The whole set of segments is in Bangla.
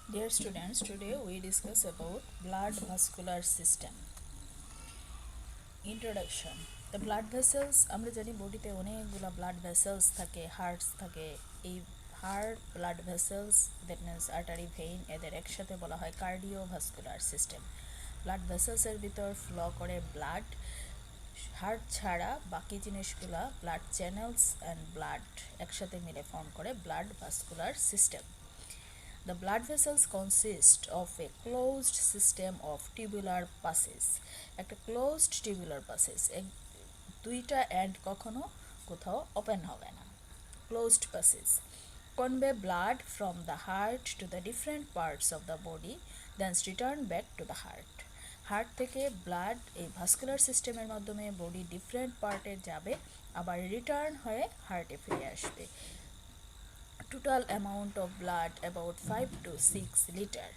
Dear students, today we discuss about blood vascular system. Introduction. The blood vessels আমরা জানি বডিতে অনেকগুলো ব্লাড ভেসেলস থাকে, হার্টস থাকে। এই heart blood vessels that means artery vein এদের একসাথে বলা হয় কার্ডিওভাস্কুলার সিস্টেম। ব্লাড ভেসেলসের ভিতর ফ্লো করে ব্লাড, হার্ট ছাড়া বাকি জিনিসগুলা ব্লাড চ্যানেলস অ্যান্ড ব্লাড একসাথে মিলে ফর্ম করে blood vascular system. The blood vessels consist of a closed system of tubular passages. একটা closed tubular passage, দুইটা এন্ড কখনো কোথাও ওপেন হবে না। Closed passage convey blood from the heart to the different parts of the body, then return back to the heart. Heart থেকে ব্লাড এই ভাস্কুলার সিস্টেমের মাধ্যমে বডি ডিফারেন্ট পার্টে যাবে, আবার রিটার্ন হয়ে হার্টে ফিরে আসবে। Total amount of blood about 5 to 6 liter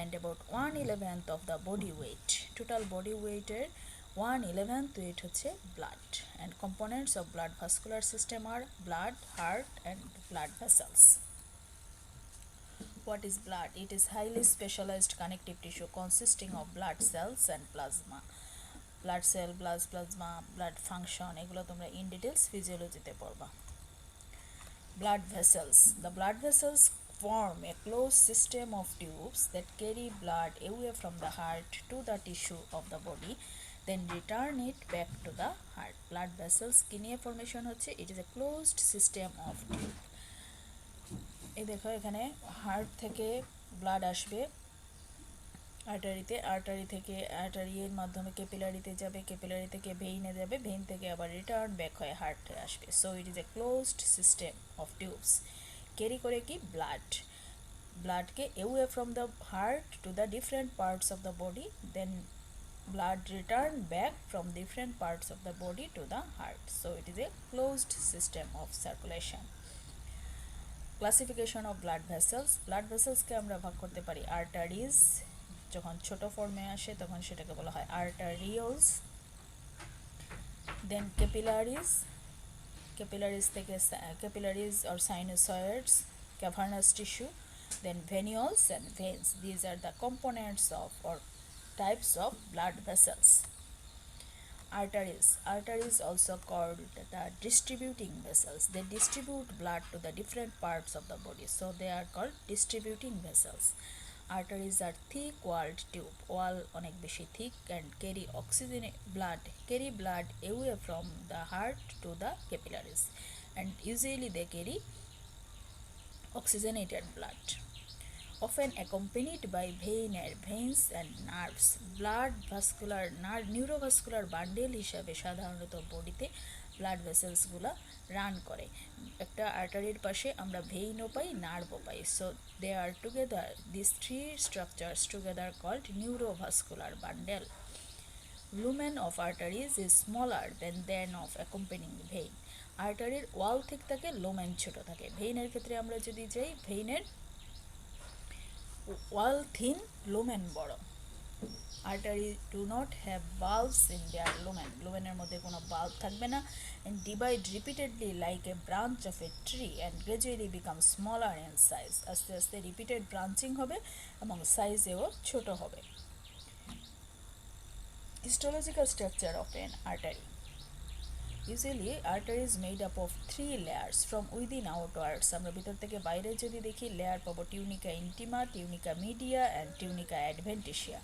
and about 1/11th of the body weight. Total body weight 1/11th weight হচ্ছে blood, and components of blood vascular system are blood, heart and blood vessels. What is blood? It is highly specialized connective tissue consisting of blood cells and plasma. Blood cell, blood plasma, blood function এগুলো তোমরা in details physiology-তে পড়বা। Blood vessels. The blood vessels form a closed system of tubes that carry blood away from the heart to the tissue of the body, then return it back to the heart. Blood vessels কি নিয়ে formation হচ্ছে? It is a closed system of tube. এই দেখো এখানে হার্ট থেকে ব্লাড আসবে আর্টারিতে, আর্টারি থেকে আর্টারির মাধ্যমে ক্যাপিলারিতে যাবে, ক্যাপিলারি থেকে ভেইনে যাবে, ভেইন থেকে আবার রিটার্ন ব্যাক হয়ে হার্টে আসবে। So it is a closed system of tubes. Carry করে কি ব্লাড, ব্লাডকে away from the heart to the different parts of the body, then blood return back from different parts of the body to the heart. So it is a closed system of circulation. Classification of blood vessels. Blood vessels কে আমরা ভাগ করতে পারি আর্টারিজ, যখন ছোট ফর্মে আসে তখন সেটাকে বলা হয় আর্টারিওলস, দেন ক্যাপিলারিজ, ক্যাপিলারিজ থেকে capillaries or sinusoids, cavernous tissue, then venules and veins. These are the components of or types of blood vessels. Arteries. Arteries also called the distributing vessels. They distribute blood to the different parts of the body. So they are called distributing vessels. Arteries are thick walled tube. Wall অনেক বেশি thick and carry oxygen carry blood away from the heart to the capillaries, and usually they carry oxygenated blood, often accompanied by veins and nerves. Blood vascular neurovascular bundle হিসাবে সাধারণত বডিতে ব্লাড ভেসেলসগুলো রান করে। একটা আর্টারির পাশে আমরা ভেইনও পাই, নার্ভও পাই। So they are together, this three structures together called neurovascular bundle. Lumen of arteries is smaller than that of accompanying vein. আর্টারির ওয়াল ঠিক থাকে, লুমেন ছোট থাকে। ভেইনের ক্ষেত্রে আমরা যদি যাই, ভেইনের wall thin, lumen বড়। Artery do not have bulbs in their lumen, লুমেনের মধ্যে কোনো বাল্ব থাকবে না, and divide repeatedly like a branch of a tree and gradually become smaller in size. আস্তে আস্তে রিপিটেড ব্রাঞ্চিং হবে এবং সাইজেও ছোট হবে। Histological structure of an artery. Usually artery is made up of 3 layers from within outwards. আমরা ভিতর থেকে বাইরে যদি দেখি, লেয়ার পাবো tunica intima, tunica media and tunica adventitia.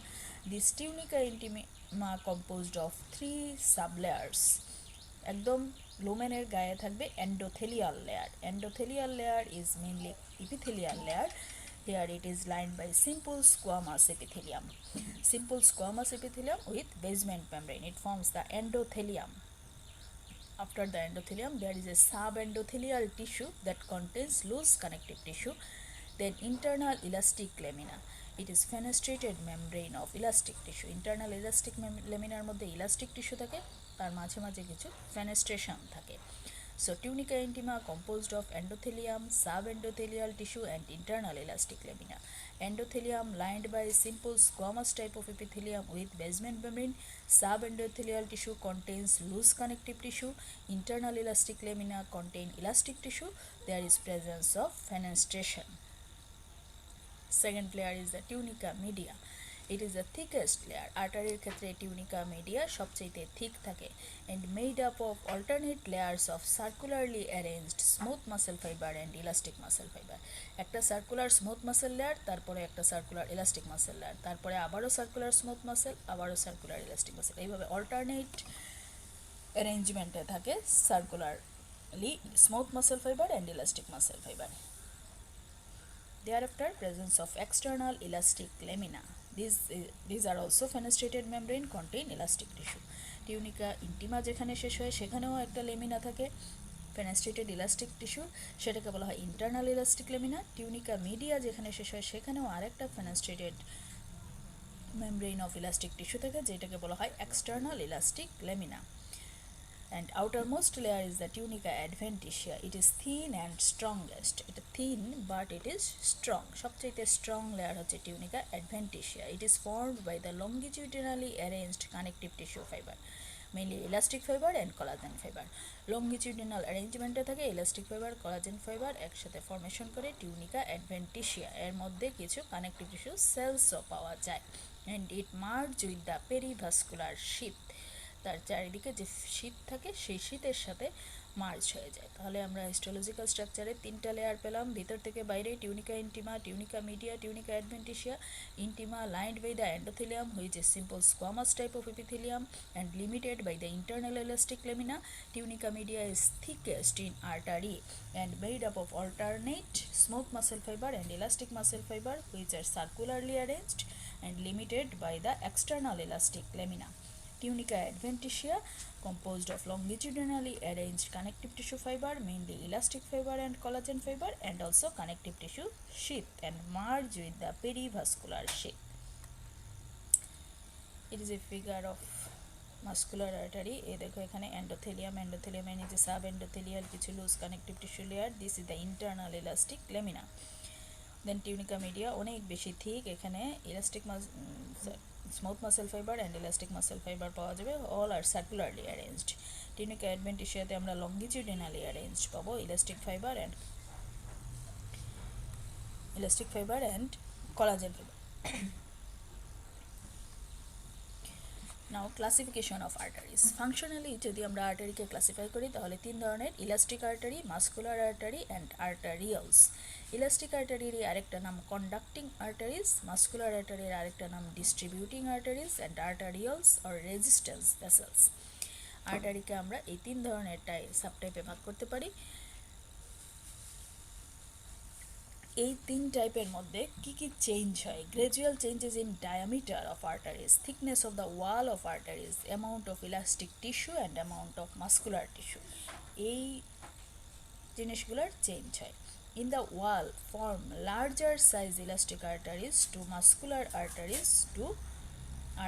This tunica intima composed of 3 sublayers. একদম লুমেনের গায়ে থাকবে endothelial layer. Endothelial layer is mainly epithelial layer. Here it is lined by simple squamous epithelium. Simple squamous epithelium with basement membrane. It forms the endothelium. After the endothelium, there is a subendothelial tissue that contains loose connective tissue, then internal elastic lamina. It is fenestrated membrane of elastic tissue. Internal elastic laminar মধ্যে elastic tissue থাকে, তার মাঝে মাঝে কিছু fenestration থাকে। So tunica intima composed of endothelium, subendothelial tissue and internal elastic lamina. Endothelium lined by simple squamous type of epithelium with basement membrane. Subendothelial tissue contains loose connective tissue. Internal elastic lamina contain elastic tissue. There is presence of fenestration. Second layer is the tunica media. It is the thickest layer. আর্টারির ক্ষেত্রে tunica media সবচেয়ে thick থাকে and made up of alternate layers of circularly arranged smooth muscle fiber and elastic muscle fiber. একটা সার্কুলার স্মুথ মাসেল লেয়ার, তারপরে একটা সার্কুলার ইলাস্টিক মাসেল লেয়ার, তারপরে আবারও সার্কুলার স্মুথ মাসেল, আবারও সার্কুলার ইলাস্টিক মাসেল, এইভাবে অল্টারনেট অ্যারেঞ্জমেন্টে থাকে circularly smooth muscle fibre and elastic muscle fibre. Thereafter, presence of external elastic lamina. These are also fenestrated membrane contain elastic tissue. Tunica intima যেখানে শেষ হয় সেখানেও একটা লেমিনা থাকে, ফেনেস্ট্রেটেড ইলাস্টিক টিস্যু, সেটাকে বলা হয় internal elastic lamina. Tunica media যেখানে শেষ হয় সেখানেও আরেকটা ফেনেস্ট্রেটেড মেমব্রেন অফ ইলাস্টিক টিস্যু থাকে, যেটাকে বলা হয় external elastic lamina. And outermost layer is the tunica adventitia. It is thin and strongest. It is thin but it is strong. সবচেয়ে strong layer হচ্ছে tunica adventitia. It is formed by the longitudinally arranged connective tissue fiber, mainly elastic fiber and collagen fiber. Longitudinal arrangemenটে থাকে elastic fiber, collagen fiber একসাথে ফর্মেশন করে tunica adventitia। এর মধ্যে কিছু connective tissue cells-ও পাওয়া যায়। And it merge with the perivascular sheath. তার চারিদিকে যে শীত থাকে সেই শীতের সাথে মার্জ হয়ে যায়। তাহলে আমরা হিস্টোলজিক্যাল স্ট্রাকচারে তিনটা লেয়ার পেলাম, ভিতর থেকে বাইরে tunica intima, tunica media, tunica adventitia. Intima lined by the endothelium which is simple squamous type of epithelium and limited by the internal elastic lamina. Tunica media is thickest in artery and made up of alternate smooth muscle fiber and elastic muscle fiber which are circularly arranged and limited by the external elastic lamina. Tunica adventitia composed of longitudinally arranged connective tissue fiber, mainly elastic fiber and collagen fiber, and also connective tissue sheath and merge with the perivascular sheath. It is a figure of muscular artery. এই দেখো এখানে endothelium, endothelium এর নিচে সাব endothelial কিছু loose connective tissue layer. This is the internal elastic lamina. Then tunica media অনেক বেশি thick, এখানে elastic smooth muscle fiber and elastic muscle fiber পাওয়া যাবে, all are circularly arranged. tunica adventitia তে আমরা longitudinally arranged পাবো elastic fiber and collagen fiber. Now classification of arteries. Functionally যদি আমরা আর্টারিকে ক্লাসিফাই করি তাহলে তিন ধরনের, elastic artery, muscular artery and arterioles. Elastic আর্টারির আরেকটা নাম কন্ডাক্টিং আর্টারিজ, মাসকুলার আর্টারির আরেকটা নাম distributing arteries and arterioles or resistance vessels. আর্টারিকে আমরা এই তিন ধরনের সাবটাইপে ভাগ করতে পারি। এই তিন টাইপের মধ্যে কি কি চেঞ্জ হয়? Gradual changes in diameter of arteries, thickness of the wall of arteries, amount of elastic tissue and amount of muscular tissue, এই জিনিসগুলোর চেঞ্জ হয়। In the wall form larger size elastic arteries to muscular arteries to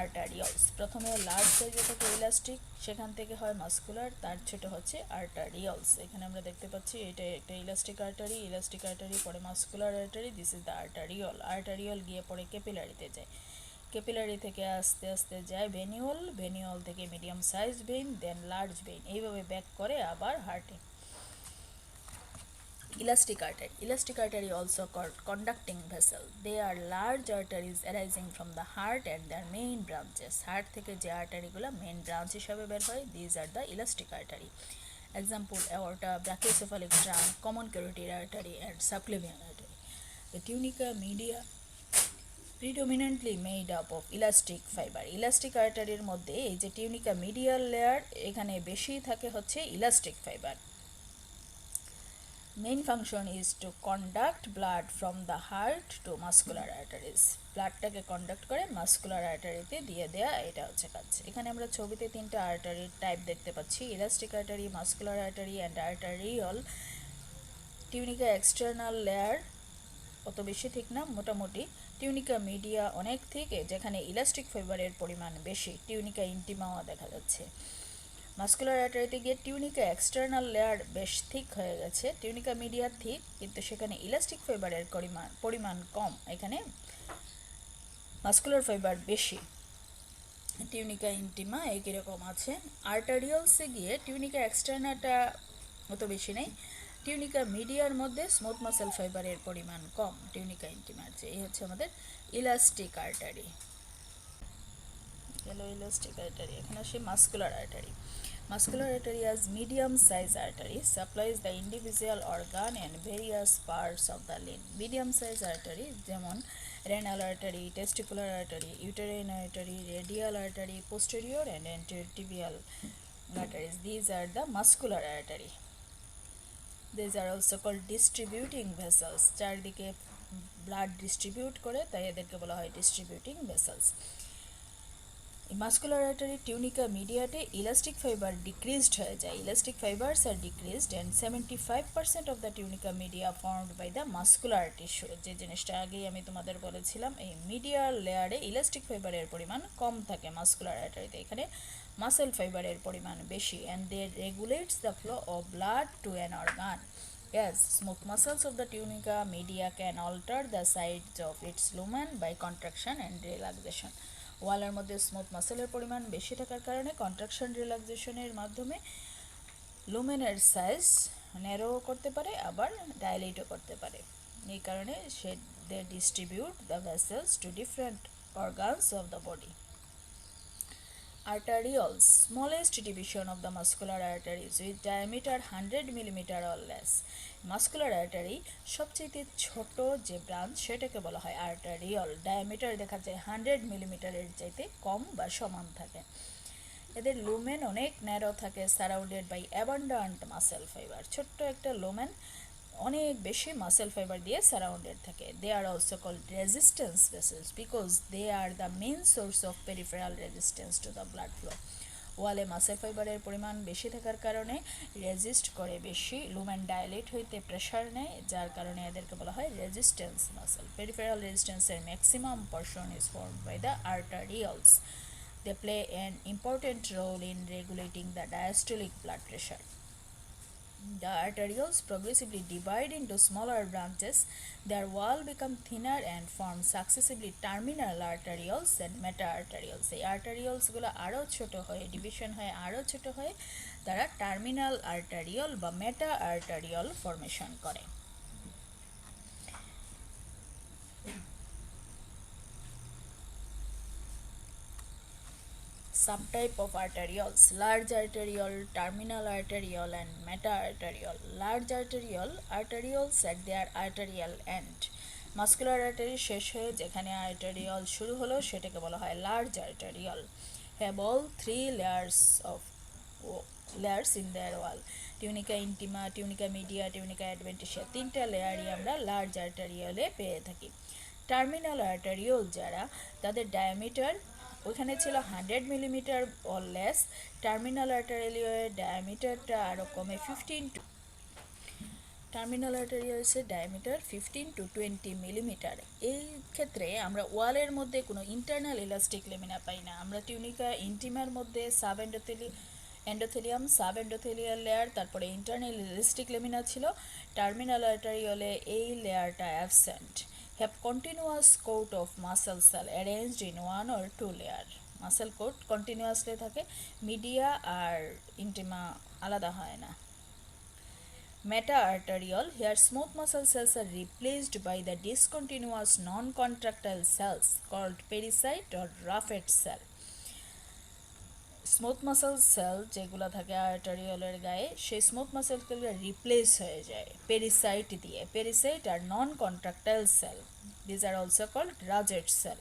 arterioles. প্রথমে লার্জ সাইজে থাকে ইলাস্টিক, সেখান থেকে হয় মাসকুলার, তার ছোট হচ্ছে আর্টারিয়ালস। এখানে আমরা দেখতে পাচ্ছি এটা একটা ইলাস্টিক আর্টারি পরে muscular artery, this is the arteriole. Arteriole গিয়ে পরে ক্যাপিলারিতে যায়, ক্যাপিলারি থেকে আস্তে আস্তে যায় ভেনিওল থেকে মিডিয়াম সাইজ ভেইন, দেন লার্জ ভেইন, এইভাবে ব্যাক করে আবার হার্টে। Elastic artery also called conducting vessel. They are large arteries arising from the heart and their main branches. Heart থেকে যে আর্টারিগুলো মেইন ব্রাঞ্চ হিসাবে বের হয়, these are the elastic artery. Example: aorta, brachiocephalic trunk, common carotid artery and subclavian artery. The tunica media predominantly made up of elastic fiber. Elastic arteryর মধ্যে এই যে tunica medial layer, এখানে বেশি থাকে হচ্ছে elastic fiber. Main function is to conduct blood from the heart to muscular arteries. ব্লাডটাকে কন্ডাক্ট করে মাসকুলার আর্টারিতে দিয়ে দেয়া, এটা হচ্ছে কাজ। এখানে আমরা ছবিতে তিনটা আর্টারির টাইপ দেখতে পাচ্ছি, elastic artery, muscular artery and arteriole. Tunica external layer অত বেশি ঠিক না, মোটামুটি। টিউনিকা মিডিয়া অনেক থিক, যেখানে ইলাস্টিক ফাইবারের পরিমাণ বেশি। টিউনিকা ইন্টিমাও দেখা যাচ্ছে। মাসকুলার আর্টারিতে গিয়ে টিউনিকা এক্সটার্নাল লেয়ার বেশ থিক হয়ে গেছে, টিউনিকা মিডিয়া থিক, কিন্তু সেখানে ইলাস্টিক ফাইবারের পরিমাণ কম, এখানে মাসকুলার ফাইবার বেশি। টিউনিকা ইন্টিমা একই রকম আছে। আর্টারিয়ালসে গিয়ে টিউনিকা এক্সটার্নালটা অত বেশি নেই, টিউনিকা মিডিয়ার মধ্যে স্মুথ মাসেল ফাইবারের পরিমাণ কম টিউনিকা ইন্টিমার চেয়ে। এই হচ্ছে আমাদের ইলাস্টিক আর্টারি। গেল ইলাস্টিক আর্টারি। এখন আসি muscular artery. Muscular artery as medium-sized artery supplies the individual organ and various parts of the limb. Medium-sized artery যেমন renal artery, testicular artery, uterine artery, radial artery, posterior and anterior tibial arteries. These are the muscular artery. These are also called distributing vessels. চারদিকে ব্লাড ডিস্ট্রিবিউট করে, তাই এদেরকে বলা হয় distributing vessels. Muscular artery tunica mediate elastic fiber decreased হয়ে যায়। Elastic fibers are decreased and 75% of the tunica media formed by the muscular tissue। যে জিনিসটা আগেই আমি তোমাদের বলেছিলাম, এই মিডিয়াল লেয়ারে ইলাস্টিক ফাইবারের পরিমাণ কম থাকে মাস্কুলার আর্টারিতে, এখানে মাসেল ফাইবারের পরিমাণ বেশি। and they regulates the flow of blood to an organ. Yes, smooth muscles of the tunica media can alter the size of its lumen by contraction and relaxation। ওয়ালের মধ্যে স্মুথ মাসেলের পরিমাণ বেশি থাকার কারণে কন্ট্রাকশন রিল্যাক্সেশনের মাধ্যমে লুমেনের সাইজ ন্যারো করতে পারে, আবার ডাইলেটও করতে পারে। এই কারণে they distribute the vessels to different organs of the body. Arterioles, smallest division of the muscular arteries with diameter 100 mm or less. Muscular artery সবচেয়ে ছোট যে ব্রাঞ্চ সেটাকে বলা হয় আর্টারিওল। ডায়ামিটার দেখা যায় 100 মিলিমিটারের চাইতে কম বা সমান থাকে। এদের লুমেন অনেক ন্যারো থাকে, surrounded by abundant muscle fibre. ছোট্ট একটা লুমেন অনেক বেশি মাসেল ফাইবার দিয়ে সারাউন্ডেড থাকে। They are also called resistance vessels because they are the main source of peripheral resistance to the blood flow. ওয়ালে মাসেল ফাইবারের পরিমাণ বেশি থাকার কারণে রেজিস্ট করে বেশি, লুমেন ডাইলেট হইতে প্রেশার নেয়, যার কারণে এদেরকে বলা হয় রেজিস্ট্যান্স মাসেল। পেরিফেরাল রেজিস্ট্যান্সের maximum portion is formed by the arterioles. They play an important role in regulating the diastolic blood pressure. The arterioles progressively divide into smaller branches. Their wall become thinner and form successively terminal arterioles and meta-arterioles. এই arterioles-গুলো আরও ছোট হয়ে ডিভিশন হয়ে আরও ছোট হয়ে তারা টার্মিনাল আর্টারিওল বা মেটা আর্টারিওল ফর্মেশন করে। Subtype of arterioles: large arteriole, terminal arteriole and meta-arteriole. Large arterioles at their arterial end. Muscular artery শেষ হয়ে যেখানে arteriole শুরু হলো সেটাকে বলা হয় large arteriole. Have all three layers in their wall. Tunica intima, tunica media, tunica adventitia, তিনটা লেয়ারই আমরা লার্জ আর্টারিওলে পেয়ে থাকি। টার্মিনাল আর্টারিওল যারা, তাদের ডায়ামিটার ওইখানে ছিল 100 মিলিমিটার অর লেস। টার্মিনাল আর্টারিওলের ডায়ামিটারটা আরও কমে 15 to 20 মিলিমিটার। এই ক্ষেত্রে আমরা ওয়ালের মধ্যে কোনো ইন্টারনাল ইলাস্টিক লেমিনা পাই না। আমরা টিউনিকা ইন্টিমার মধ্যে এন্ডোথেলিয়াম, সাব এন্ডোথেলিয়াল লেয়ার, তারপরে ইন্টারনাল ইলাস্টিক লেমিনা ছিল। টার্মিনাল আর্টারিওলে এই লেয়ারটা absent. Have continuous coat of muscle cell arranged in one or two layer. Muscle coat continuously থাকে, মিডিয়া আর ইন্টিমা আলাদা হয় না। Meta-arteriole, here smooth muscle cells are replaced by the discontinuous non-contractile cells called pericyte or Ruffett cell. Smooth muscle sell যেগুলো থাকে আর্টারিওলের গায়ে, সেই স্মুথ মাসেলগুলো রিপ্লেস হয়ে যায় পেরিসাইট দিয়ে। Pericyte are non contractile cell, these are also called Rouget cell.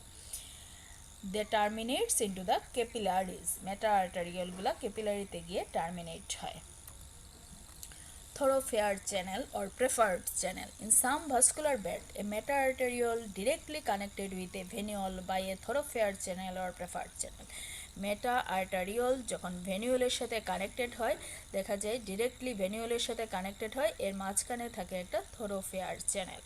They terminates into the capillaries. Meta আর্টারিওলগুলো ক্যাপিলারিতে গিয়ে টার্মিনেট হয়। Thoroughfare channel or preferred channel. In some vascular bed, a meta-arteriole directly connected with a venule by a thoroughfare channel or preferred channel. Meta arteriole যখন ভেনিউলের সাথে কানেক্টেড হয়, দেখা যায় ডিরেক্টলি ভেনিউলের সাথে কানেক্টেড হয়, এর মাঝখানে থাকে একটা থোরোফেয়ার channel.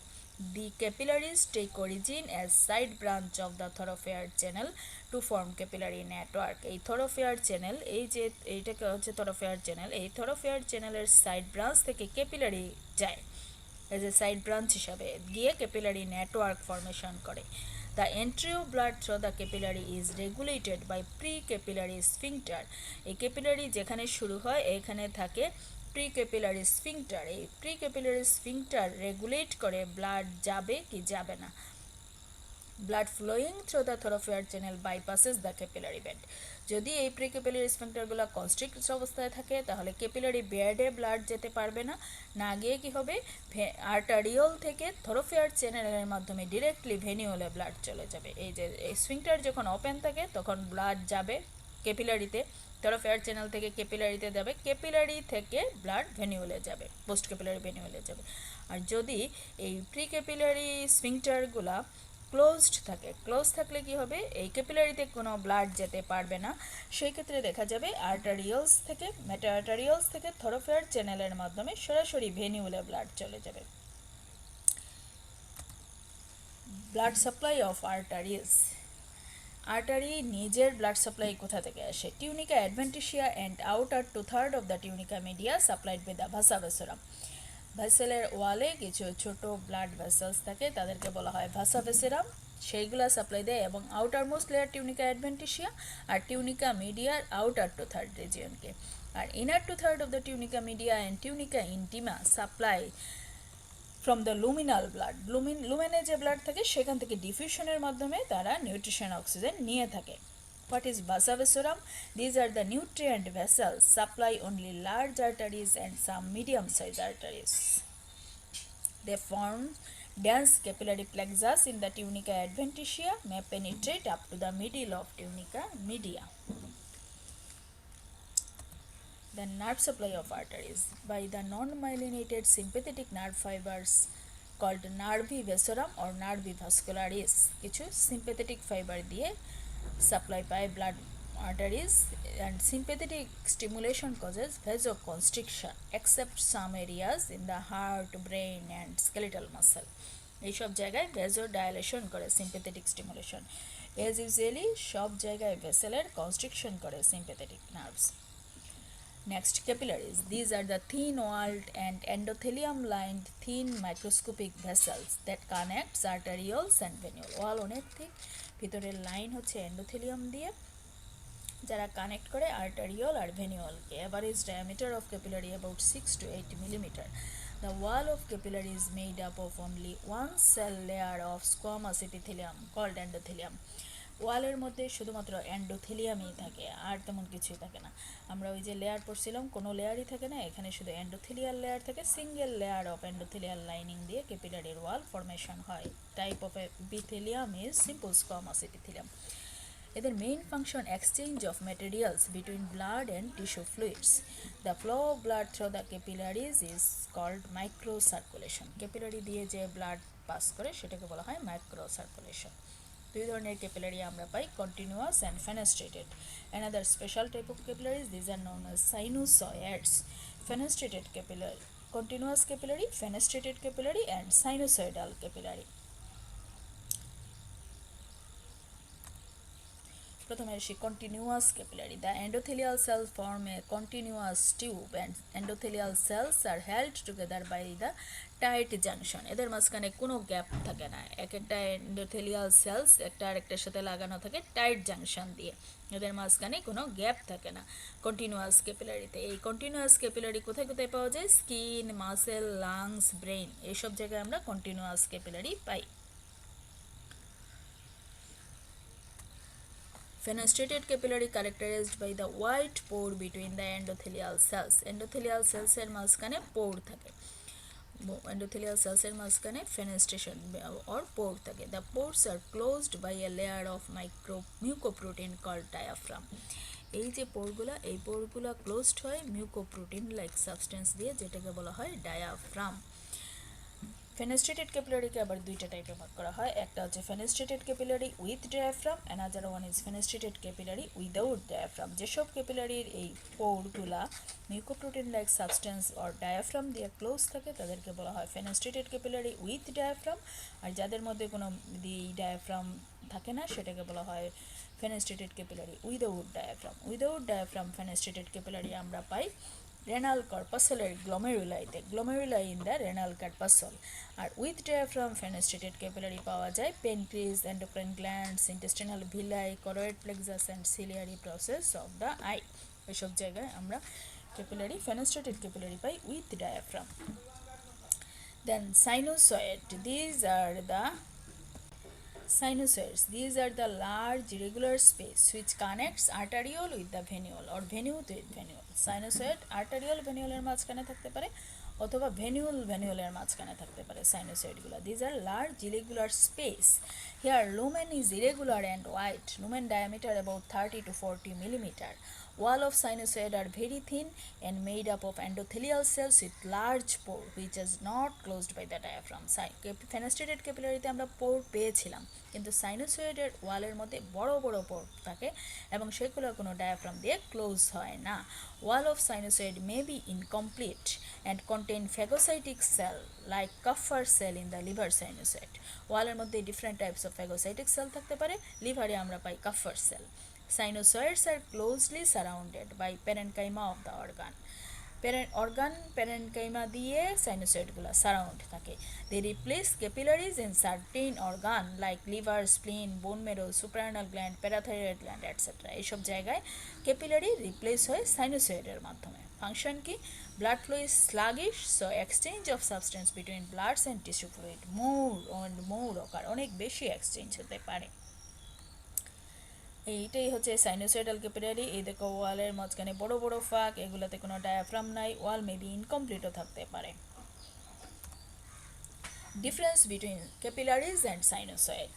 The capillaries take origin as side branch of the thoroughfare channel to form capillary network. এই thoroughfare channel, এই যে এইটাকে হচ্ছে thoroughfare channel, এই thoroughfare channel-এর সাইড ব্রাঞ্চ থেকে ক্যাপিলারি যায়, এজ এ সাইড ব্রাঞ্চ হিসাবে গিয়ে ক্যাপিলারি নেটওয়ার্ক ফর্মেশন করে। The entry of blood through the capillary is regulated by pre-capillary sphincter. এই ক্যাপিলারি যেখানে শুরু হয় এখানে থাকে প্রিক্যাপিলারি স্ফিংটার। এই প্রিক্যাপিলারি স্ফিংটার রেগুলেট করে ব্লাড যাবে কি যাবে না। Blood flowing through the thoroughfare channel bypasses the capillary bed. যদি এই প্রিক্যাপিলারি স্ফিংটারগুলো কনস্ট্রিক্ট অবস্থায় থাকে তাহলে ক্যাপিলারি বেডে ব্লাড যেতে পারবে না, না গিয়ে কি হবে, আর্টারিওল থেকে থরোফিয়ার চ্যানেলের মাধ্যমে ডিরেক্টলি ভেনিউলে ব্লাড চলে যাবে। এই যে এই স্ফিংটার যখন ওপেন থাকে তখন ব্লাড যাবে ক্যাপিলারিতে, থরোফিয়ার চ্যানেল থেকে ক্যাপিলারিতে যাবে, ক্যাপিলারি থেকে ব্লাড ভেনিউলে যাবে, পোস্ট ক্যাপিলারি ভেনিউলে যাবে। আর যদি এই প্রিক্যাপিলারি স্ফিংটারগুলা ক্লোজড থাকে, ক্লোজ থাকলে কি হবে, এই ক্যাপিলারিতে কোনো ব্লাড যেতে পারবে না। সেই ক্ষেত্রে দেখা যাবে আর্টারিয়ালস থেকে, মেটা আর্টারিয়ালস থেকে থরোফিয়ার চ্যানেলের মাধ্যমে সরাসরি ভেনিউলে ব্লাড চলে যাবে। Blood supply of arteries. Artery নিজের ব্লাড সাপ্লাই কোথা থেকে আসে? Tunica adventitia and outer 2/3 of the tunica media supplied by the vasa vasorum. ভেসেলের ওয়ালে কিছু ছোট ব্লাড ভেসেলস থাকে, তাদেরকে বলা হয় ভাসা ভেসেরাম, সেইগুলা সাপ্লাই দেয় এবং outermost layer tunica adventitia আর টিউনিকা মিডিয়ার আউটার 2/3 রিজিয়নকে। আর inner 2/3 of the tunica media and tunica intima supply from the luminal blood. লুমেনে যে ব্লাড থাকে সেখান থেকে ডিফিউশনের মাধ্যমে তারা নিউট্রিশন অক্সিজেন নিয়ে থাকে। What is vasa vasorum? These are the nutrient vessels supply only large arteries and some medium-sized arteries. They form dense capillary plexus in the tunica adventitia, may penetrate up to the middle of tunica media. The nerve supply of arteries by the non-myelinated sympathetic nerve fibers called nervi vasorum or nervi vascularis. কিছু sympathetic fiber দিয়ে supply by blood arteries, and sympathetic stimulation causes vasoconstriction except some areas in the heart, brain and skeletal muscle. এইসব জায়গায় vasodilation করে sympathetic stimulation, as usually সব জায়গায় ভেসেলের constriction করে sympathetic nerves. Next, capillaries. These are the thin-walled and endothelium-lined thin microscopic vessels that connects arterioles and venule. Wall অনেক thick, ভিতরের লাইন হচ্ছে এন্ডোথেলিয়াম দিয়ে, যারা কানেক্ট করে arteriole R ভেনিউলকে। Average diameter of capillary about 6 to 8 millimeter. The wall of capillary is made up of only one cell layer of squamous epithelium called endothelium. ওয়ালের মধ্যে শুধুমাত্র এন্ডোথেলিয়ামই থাকে, আর তেমন কিছুই থাকে না। আমরা ওই যে লেয়ার পড়ছিলাম, কোনো লেয়ারই থাকে না, এখানে শুধু এন্ডোথেলিয়াল লেয়ার থাকে। Single layer of endothelial lining দিয়ে ক্যাপিলারির ওয়াল ফরমেশন হয়। Type of epithelium is simple squamous epithelium. এদের main function exchange of materials between blood and tissue fluids. The flow of blood through the capillaries is called microcirculation. Capillary দিয়ে যে ব্লাড পাস করে সেটাকে বলা হয় মাইক্রো সার্কুলেশন। দুই ধরনের ক্যাপিলারি আমরা পাই, continuous and fenestrated. Another special type of capillaries, these are known as sinusoids. Fenestrated capillary, continuous capillary, fenestrated capillary and sinusoidal capillary. প্রথমে আসি continuous capillary. The endothelial cells form a continuous tube and endothelial cells are held together by the tight junction. এদের মাঝখানে কোনো গ্যাপ থাকে না, এক একটা এন্ডোথেলিয়াল সেলস একটা আরেকটার সাথে লাগানো থাকে টাইট জাংশন দিয়ে, এদের মাঝখানে কোনো গ্যাপ থাকে না কন্টিনিউয়াস ক্যাপিলারিতে। এই কন্টিনিউয়াস ক্যাপিলারি কোথায় কোথায় পাওয়া যায়? স্কিন, মাসেল, লাংস, ব্রেন, এইসব জায়গায় আমরা continuous capillary pi. Fenestrated capillary characterized by the white pore between the endothelial cells. Endothelial cells এর মাঝখানে pore থাকে, endothelial cells এর মাঝখানে fenestration or pore থাকে। The pores are closed by a layer of mucoprotein called diaphragm. এই যে পোরগুলা, এই পোরগুলা ক্লোজড হয় মিউকোপ্রোটিন লাইক সাবস্টেন্স দিয়ে, যেটাকে বলা হয় ডায়াফ্রাম। ফেনেস্ট্রেটেড ক্যাপিলারিকে আবার দুইটা টাইপে ভাগ করা হয়, একটা হচ্ছে fenestrated capillary with diaphragm, another one is fenestrated capillary without diaphragm. যেসব ক্যাপিলারির এই পোরগুলা mucoprotein like substance or diaphragm দিয়ে ক্লোজ থাকে তাদেরকে বলা হয় ফেনেস্ট্রেটেড ক্যাপিলারি উইথ ডায়াফ্রাম, আর যাদের মধ্যে কোনো ডায়াফ্রাম থাকে না সেটাকে বলা হয় fenestrated capillary without diaphragm. Without diaphragm fenestrated capillary আমরা পাই renal corpuscular glomeruli in the renal corpuscle, আর উইথ ডায়াফ্রাম ফেনেস্ট্রেটেড ক্যাপিলারি পাওয়া যায় pancreas, endocrine glands, intestinal villi, choroid plexus and ciliary process of the eye. এসব জায়গায় আমরা capillary, fenestrated capillary pi with diaphragm. Then sinusoid, these are the sinusoids. These are the large regular space which connects arteriole with the venule or venule with venule. Sinusoid arteriole venule এর মাঝখানে থাকতে পারে অথবা venule venule এর মাঝখানে থাকতে পারে sinusoid গুলো. These are large irregular space. Here lumen is irregular and wide. Lumen diameter about 30 to 40 millimeter. Wall of sinusoid are very thin and made up of endothelial cells with large pore which is not closed by the diaphragm. Fenestrated capillary-তে আমরা pore পেয়েছিলাম, কিন্তু সাইনোসয়েডের ওয়ালের মধ্যে বড় বড় পোর থাকে এবং সেগুলো কোনো ডায়াফ্রাম দিয়ে ক্লোজ হয় না. Wall of sinusoid may be incomplete and contain phagocytic cell like Kupffer cell in the liver sinusoid. ওয়ালের মধ্যে different types of phagocytic cell থাকতে পারে. লিভারে আমরা পাই Kupffer cell. Sinusoids are closely surrounded by parenchyma of the organ. Parenchyma দিয়ে সাইনোসয়েডগুলো সারাউন্ড থাকে. They replace capillaries in certain organ like liver, spleen, bone marrow, suprarenal gland, parathyroid gland, etc. এইসব জায়গায় ক্যাপিলারি রিপ্লেস হয় সাইনোসয়েডের মাধ্যমে. ফাংশন কি? Blood flow is sluggish, so exchange of substance between bloods and tissue fluid more occur. অনেক বেশি এক্সচেঞ্জ হতে পারে. এইটাই হচ্ছে সাইনোসয়েডাল ক্যাপিলারি. এই দেখো ওয়ালের মাঝখানে বড় বড় ফাঁক, এগুলোতে কোনো ডায়াফ্রাম নাই, ওয়াল মেবি ইনকমপ্লিটও থাকতে পারে. Difference between capillaries and sinusoid.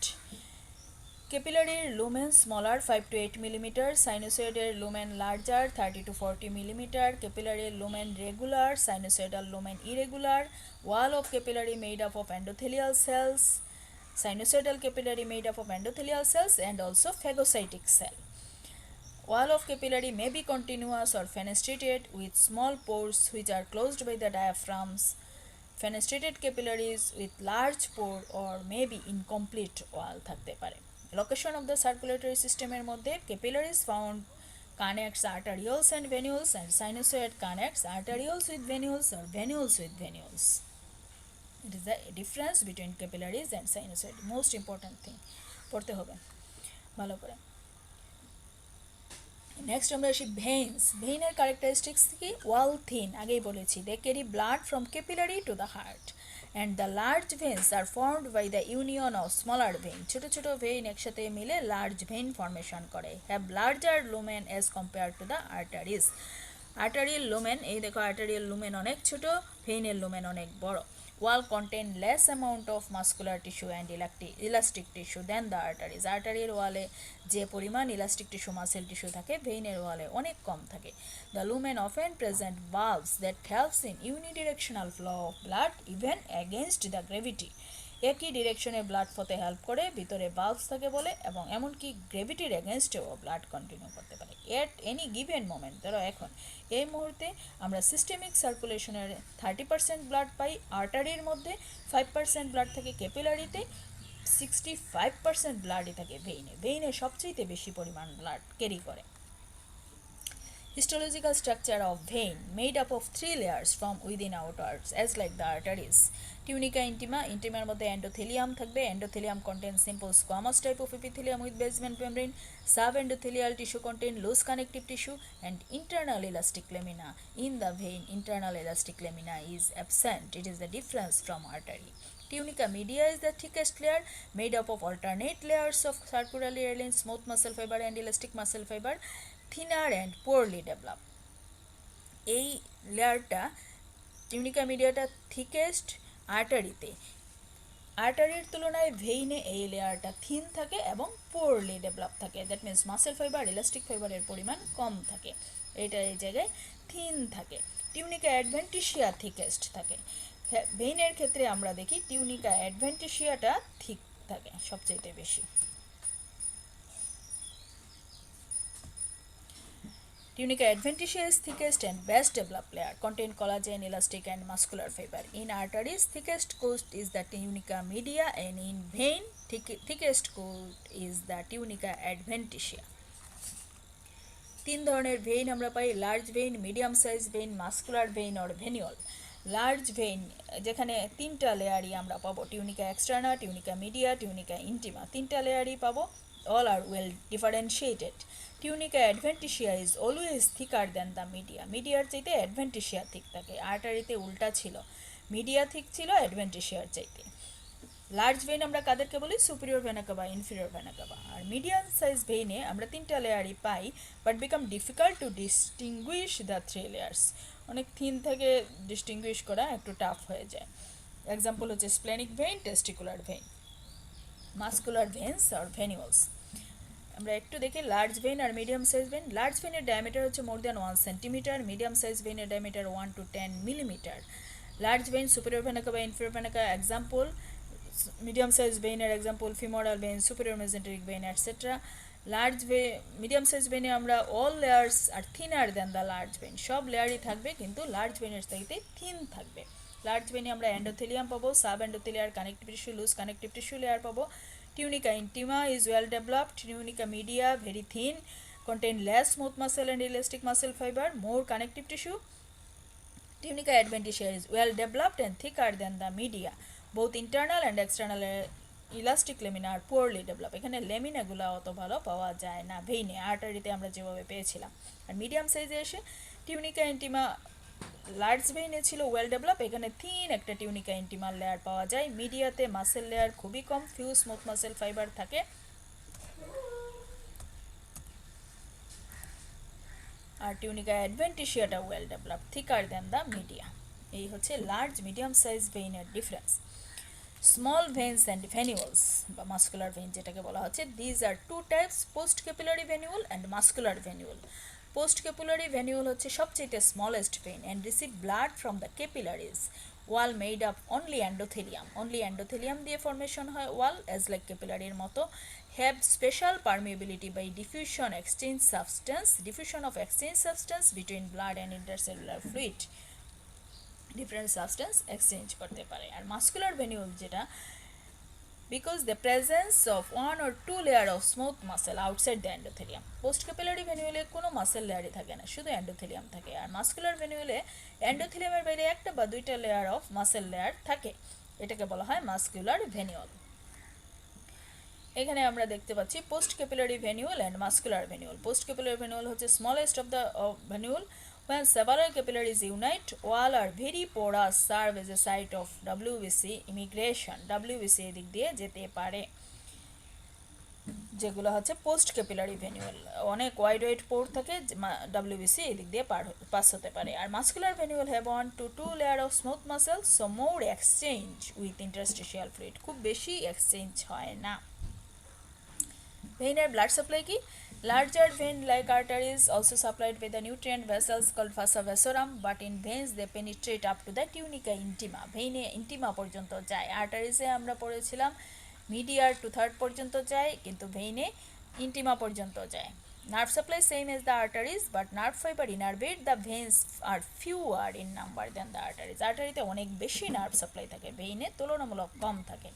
ক্যাপিলারির লুমেন স্মলার 5 to 8 মিলিমিটার, সাইনোসয়েডের লুমেন লার্জার 30 to 40 মিলিমিটার. ক্যাপিলারির lumen regular, sinusoidal lumen irregular. Wall of capillary made up of endothelial cells. Sinusoidal capillary made up of endothelial cells and also phagocytic cell. Wall of capillary may be continuous or fenestrated with small pores which are closed by the diaphragms. Fenestrated capillaries with large pore or may be incomplete wall থাকতে পারে. Location of the circulatory system এর মধ্যে capillaries found connects arterioles and venules, and sinusoid connects arterioles with venules or venules with venules. It is the difference between capillaries and sinusoid. Most important thing পড়তে হবে ভালো করে. নেক্সট আমরা আসি ভেইনস. ভেইনের ক্যারেক্টারিস্টিক্স কি? ওয়াল থিন, আগেই বলেছি. They carry blood from capillary to the heart and the large veins are formed by the union of smaller vein. ছোটো ছোটো ভেইন একসাথে মিলে লার্জ ভেইন ফর্মেশন করে. Have larger lumen as compare to the arteries. Arterial lumen, এই দেখো আর্টারিয়াল লুমেন অনেক ছোট, ভেইনের লুমেন অনেক বড়. Wall contain less amount of muscular tissue and elastic tissue than the arteries. Arterial ওয়ালে যে পরিমাণ ইলাস্টিক টিস্যু মাসেল টিস্যু থাকে ভেইনের ওয়ালে অনেক কম থাকে. The lumen often present valves that helps in unidirectional flow of blood even against the gravity. একই ডিরেকশনে ব্লাড ফ্লোতে হেল্প করে, ভিতরে ভালভস থাকে বলে, এবং এমনকি গ্রেভিটির এগেনস্টেও ব্লাড কন্টিনিউ করতে পারে এট এনি গিভেন মোমেন্ট. ধরো এখন এই মুহূর্তে আমরা সিস্টেমিক সার্কুলেশনের 30% ব্লাড পাই, আর্টারির মধ্যে 5% ব্লাড থাকে, ক্যাপিলারিতে 65% ব্লাডই থাকে ভেইনে. ভেইনে সবচেয়ে বেশি পরিমাণ ব্লাড ক্যারি করে. Histological structure of vein made up of 3 layers from within outwards as like the arteries. Tunica intima, intimaর মধ্যে endothelium থাকবে. Endothelium contains simple squamous type of epithelium with basement membrane. Subendothelial tissue contain loose connective tissue and internal elastic lamina. In the vein, internal elastic lamina is absent. It is the difference from artery. Tunica media is the thickest layer made up of alternate layers of circularly aligned smooth muscle fiber and elastic muscle fiber, thinner and poorly developed. এই লেয়ারটা টিউনিকা মিডিয়াটা থিকেস্ট আর্টারিতে. আর্টারির তুলনায় ভেইনে এই লেয়ারটা থিন থাকে এবং পোরলি ডেভেলপ থাকে. That means muscle fibre elastic ফাইবারের পরিমাণ কম থাকে, এটা এই জায়গায় থিন থাকে. টিউনিকা অ্যাডভেন্টিশিয়া থিকেস্ট থাকে. ভেইনের ক্ষেত্রে আমরা দেখি টিউনিকা অ্যাডভেন্টিশিয়াটা থিক থাকে সবচেয়ে বেশি. Tunica adventitia is thickest and best developed layer, contain collagen, elastic and muscular fiber. In arteries, thickest coat is the tunica media, and in vein, thickest coat is the tunica adventitia. 3 ধরনের ভেইন আমরা পাই: large vein, medium size vein, muscular vein or venule. Large vein যেখানে 3টা লেয়ারই আমরা পাবো, tunica externa, tunica media, tunica intima, 3টা লেয়ারই পাবো. all are well differentiated. Tunica adventitia is always thicker than the media. মিডিয়ার চাইতে অ্যাডভেন্টিশিয়া থিক থাকে, আর্টারিতে উল্টা ছিল, মিডিয়া থিক ছিল অ্যাডভেন্টিশিয়ার চাইতে। লার্জ ভেইন আমরা কাদেরকে বলি? Superior vena cava, inferior vena cava. আর মিডিয়াম সাইজ ভেইনে আমরা তিনটা লেয়ারই পাই, but become difficult to distinguish the three layers. অনেক থিন থেকে ডিস্টিংগুইশ করা একটু টাফ হয়ে যায়। এক্সাম্পল হচ্ছে splenic vein, testicular vein, muscular veins আর ভেনিউলস। আমরা একটু দেখি লার্জ ভেইন আর মিডিয়াম সাইজ ভেইন। লার্জ ভেইনের ডায়ামিটার হচ্ছে more than 1 centimetre, medium size ভেইনের diameter 1 to 10 millimetre. Large vein superior vena cava, inferior vena cava. Example medium size ভেইনের example femoral vein, superior mesenteric vein etcetera. Medium size ভেইনে আমরা all layers are thinner than the large vein, সব লেয়ারই থাকবে কিন্তু লার্জ ভেইনের চাইতে থিন থাকবে। লার্জ ভেইনে আমরা এন্ডোথেলিয়াম পাবো, subendothelial connective tissue, loose connective tissue layer পাবো। Tunica intima is well developed. Tunica media very thin, contain less smooth muscle and elastic muscle fiber, more connective tissue. Tunica adventitia is well developed and thicker than the media. Both internal and external elastic lamina are poorly developed. এখানে লেমিনাগুলো অত ভালো পাওয়া যায় না ভেইনে, আর্টারিতে আমরা যেভাবে পেয়েছিলাম। আর মিডিয়াম সাইজে এসে টিউনিকা ইন্টিমা লার্জ ভেইনে ছিল ওয়েল ডেভেলপ, এখানে থিন একটা টিউনিকা ইন্টিমাল লেয়ার পাওয়া যায়। মিডিয়াতে মাসেল লেয়ার খুবই কম, ফিউ স্মুথ মাসেল ফাইবার থাকে। আর টিউনিকা অ্যাডভেন্টিশিয়াটা well develop, thicker than the media. এই হচ্ছে লার্জ মিডিয়াম সাইজ ভেইনের difference. Small veins and venules বা মাস্কুলার ভেইন যেটাকে বলা হচ্ছে, these are two types, post capillary venule and muscular venule. Post capillary venule হচ্ছে সবচেয়ে smallest vein and receive blood from the capillaries, wall made up only endothelium, only endothelium দিয়ে ফর্মেশন হয় ওয়াল, অ্যাজ লাইক ক্যাপিলারির মতো। Have special permeability by diffusion of exchange substance between blood and intercellular fluid, different substance exchange করতে পারে। আর মাস্কুলার ভেনিউল যেটা, because the presence of one or two layer of smooth muscle outside the endothelium. Post capillary ভেনিউলে কোনো মাসেল লেয়ারই থাকে না, শুধু এন্ডোথেলিয়াম থাকে। আর মাস্কুলার ভেনিউলে এন্ডোথেলিয়ামের বাইরে একটা বা দুইটা লেয়ার অফ মাসেল লেয়ার থাকে, এটাকে বলা হয় মাস্কুলার ভেনিউল। এখানে আমরা দেখতে পাচ্ছি post capillary venule and muscular venule. Post capillary venule হচ্ছে smallest of the venule. When several capillaries unite, all are very porous, serve as a site of WBC immigration. WBC এদিক দিয়ে যেতে পারে, যেগুলো হচ্ছে পোস্ট ক্যাপিলারি ভেনিউল। অনেক ওয়াইড পোর থাকে, WBC এদিক দিয়ে পাস হতে পারে। আর muscular venule have 1 to 2 layer of smooth muscle, so more exchange with interstitial fluid, খুব বেশি এক্সচেঞ্জ হয় না। ভেইনের ব্লাড সাপ্লাই কি? Larger vein-like arteries also supplied by the nutrient vessels called vasa vasorum, but in veins they penetrate up to the tunica intima. ভেইনে ইন্টিমা পর্যন্ত যায়। আর্টারিজে আমরা পড়েছিলাম মিডিয়ার টু থার্ড পর্যন্ত যায়, কিন্তু ভেইনে ইন্টিমা পর্যন্ত যায়। Nerve supply same as the arteries, but nerve fiber innervate the veins are fewer in number than the arteries. আর্টারিতে অনেক বেশি নার্ভ সাপ্লাই থাকে, ভেইনে তুলনামূলক কম থাকে।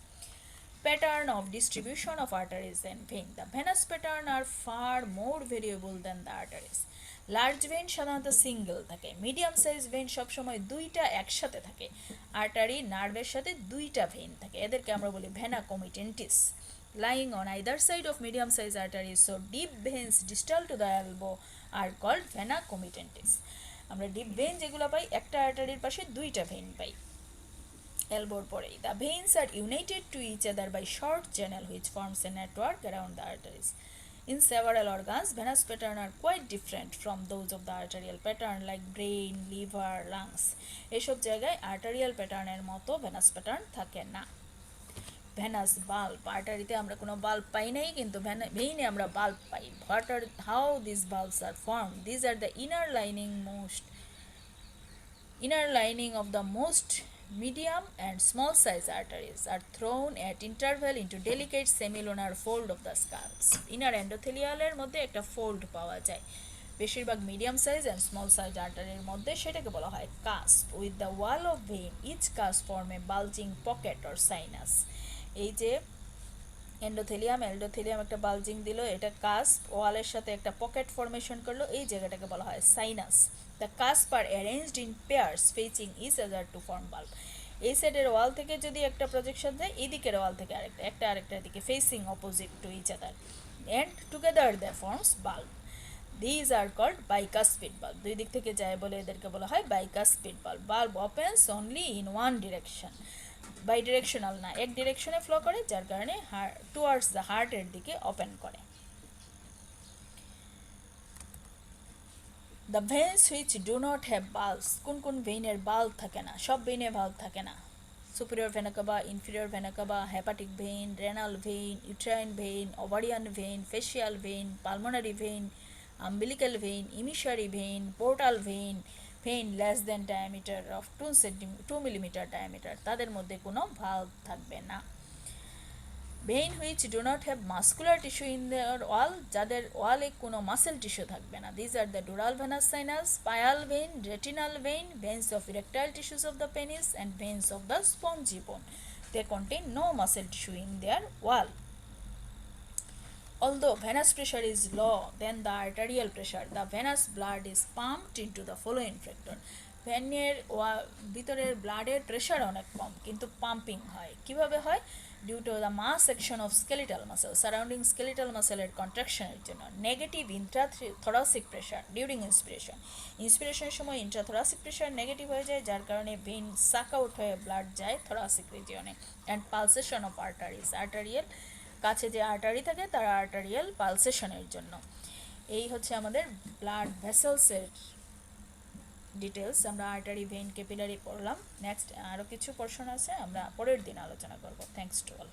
Pattern of distribution of arteries and vein. The venous pattern are far more variable than the arteries. Large vein সাধারণত সিঙ্গেল থাকে, মিডিয়াম সাইজ ভেইন সবসময় দুইটা একসাথে থাকে, আর্টারি নার্ভের সাথে দুইটা ভেইন থাকে, এদেরকে আমরা বলি vena কমিটেন্টিস। Lying on either side of medium size arteries, so deep veins distal to the elbow are called vena comitatus. আমরা ডিপ ভেইন যেগুলো পাই, একটা আর্টারির পাশে দুইটা ভেইন পাই elbow পরেই। The veins are united to each other by short channel which forms a network around the arteries. In several organs, venous pattern are quite different from those of the arterial pattern like brain, liver, lungs. এসব জায়গায় arterial pattern এর মতো venous pattern থাকে না। Venous bulb, আর্টারিতে আমরা কোনো বাল্ব পাই নাই, কিন্তু ভেইনে আমরা bulb pi. How these bulbs are formed? These are the inner lining of the most medium and small size arteries are thrown at interval into delicate semilunar fold of the scalp. Inner endothelial এর মধ্যে একটা ফোল্ড পাওয়া যায় বেশিরভাগ medium size and small size আর্টারির মধ্যে, সেটাকে বলা হয় cusp. With the wall of vein each cusp form a bulging pocket or sinus. এই যে এন্ডোথেলিয়াম একটা বালজিং দিল, এটা কাস্প, ওয়ালের সাথে একটা পকেট ফর্মেশন করলো, এই জায়গাটাকে বলা হয় sinus. The cusp are arranged in pairs facing each other to form bulb. এই সাইডের ওয়াল থেকে যদি একটা প্রজেকশন দেয়, এই দিকের ওয়াল থেকে আরেকটা, একটা আরেকটার দিকে facing opposite to each other. end together they forms bulb. These are called bicuspid bulb. দুই দিক থেকে যায় বলে এদেরকে বলা হয় bicuspid bulb. Bulb opens only in one direction. Bidirectional না, এক ডিরেকশনে ফ্লো করে, যার কারণে টুয়ার্ডস দ্য হার্টের দিকে ওপেন করে। The veins which do not have bulbs, কোন কোন ভেইনের বাল্ব থাকে না? সব ভেইনে বাল্ব থাকে না। superior vena cava, inferior vena cava, hepatic vein, renal vein, uterine vein, ovarian vein, facial vein, pulmonary vein, umbilical vein, emissary vein, portal vein, vein less than diameter of 2 millimeter diameter, তাদের মধ্যে কোনো valve থাকবে না। vein which do not have muscular tissue in their wall, যাদের ওয়ালে কোনো মাসেল টিস্যু থাকবে না। These are the dural venous sinus, pial vein, retinal vein, veins of erectile tissues of the penis, and veins of the spongy bone. They contain no muscle tissue in their wall. Although venous pressure is low than the arterial pressure, the venous blood is pumped into the following factor. ভেনের ভিতরের ব্লাডের প্রেশার অনেক কম, কিন্তু পাম্পিং হয়। কিভাবে হয়? Due to the mass action of skeletal muscle, surrounding skeletal মাসেলের কন্ট্রাকশনের জন্য। নেগেটিভ ইন্ট্রাথোরাসিক প্রেশার ডিউরিং ইন্সপিরেশনের সময় ইন্ট্রাথোরাসিক প্রেশার নেগেটিভ হয়ে যায়, যার কারণে ভেইন সাক আউট হয়ে ব্লাড যায় থোরাসিক রিজিয়নে। And pulsation of arteries, arterial কাছে যে আর্টারি থাকে তার আর্টারিয়াল পালসেশনের জন্য। এই হচ্ছে আমাদের ব্লাড ভেসেলসের ডিটেলস। আমরা আর্টারি, ভেইন, ক্যাপিলারি পড়লাম। নেক্সট আরও কিছু পোর্শন আছে, আমরা পরের দিন আলোচনা করব। Thanks to all.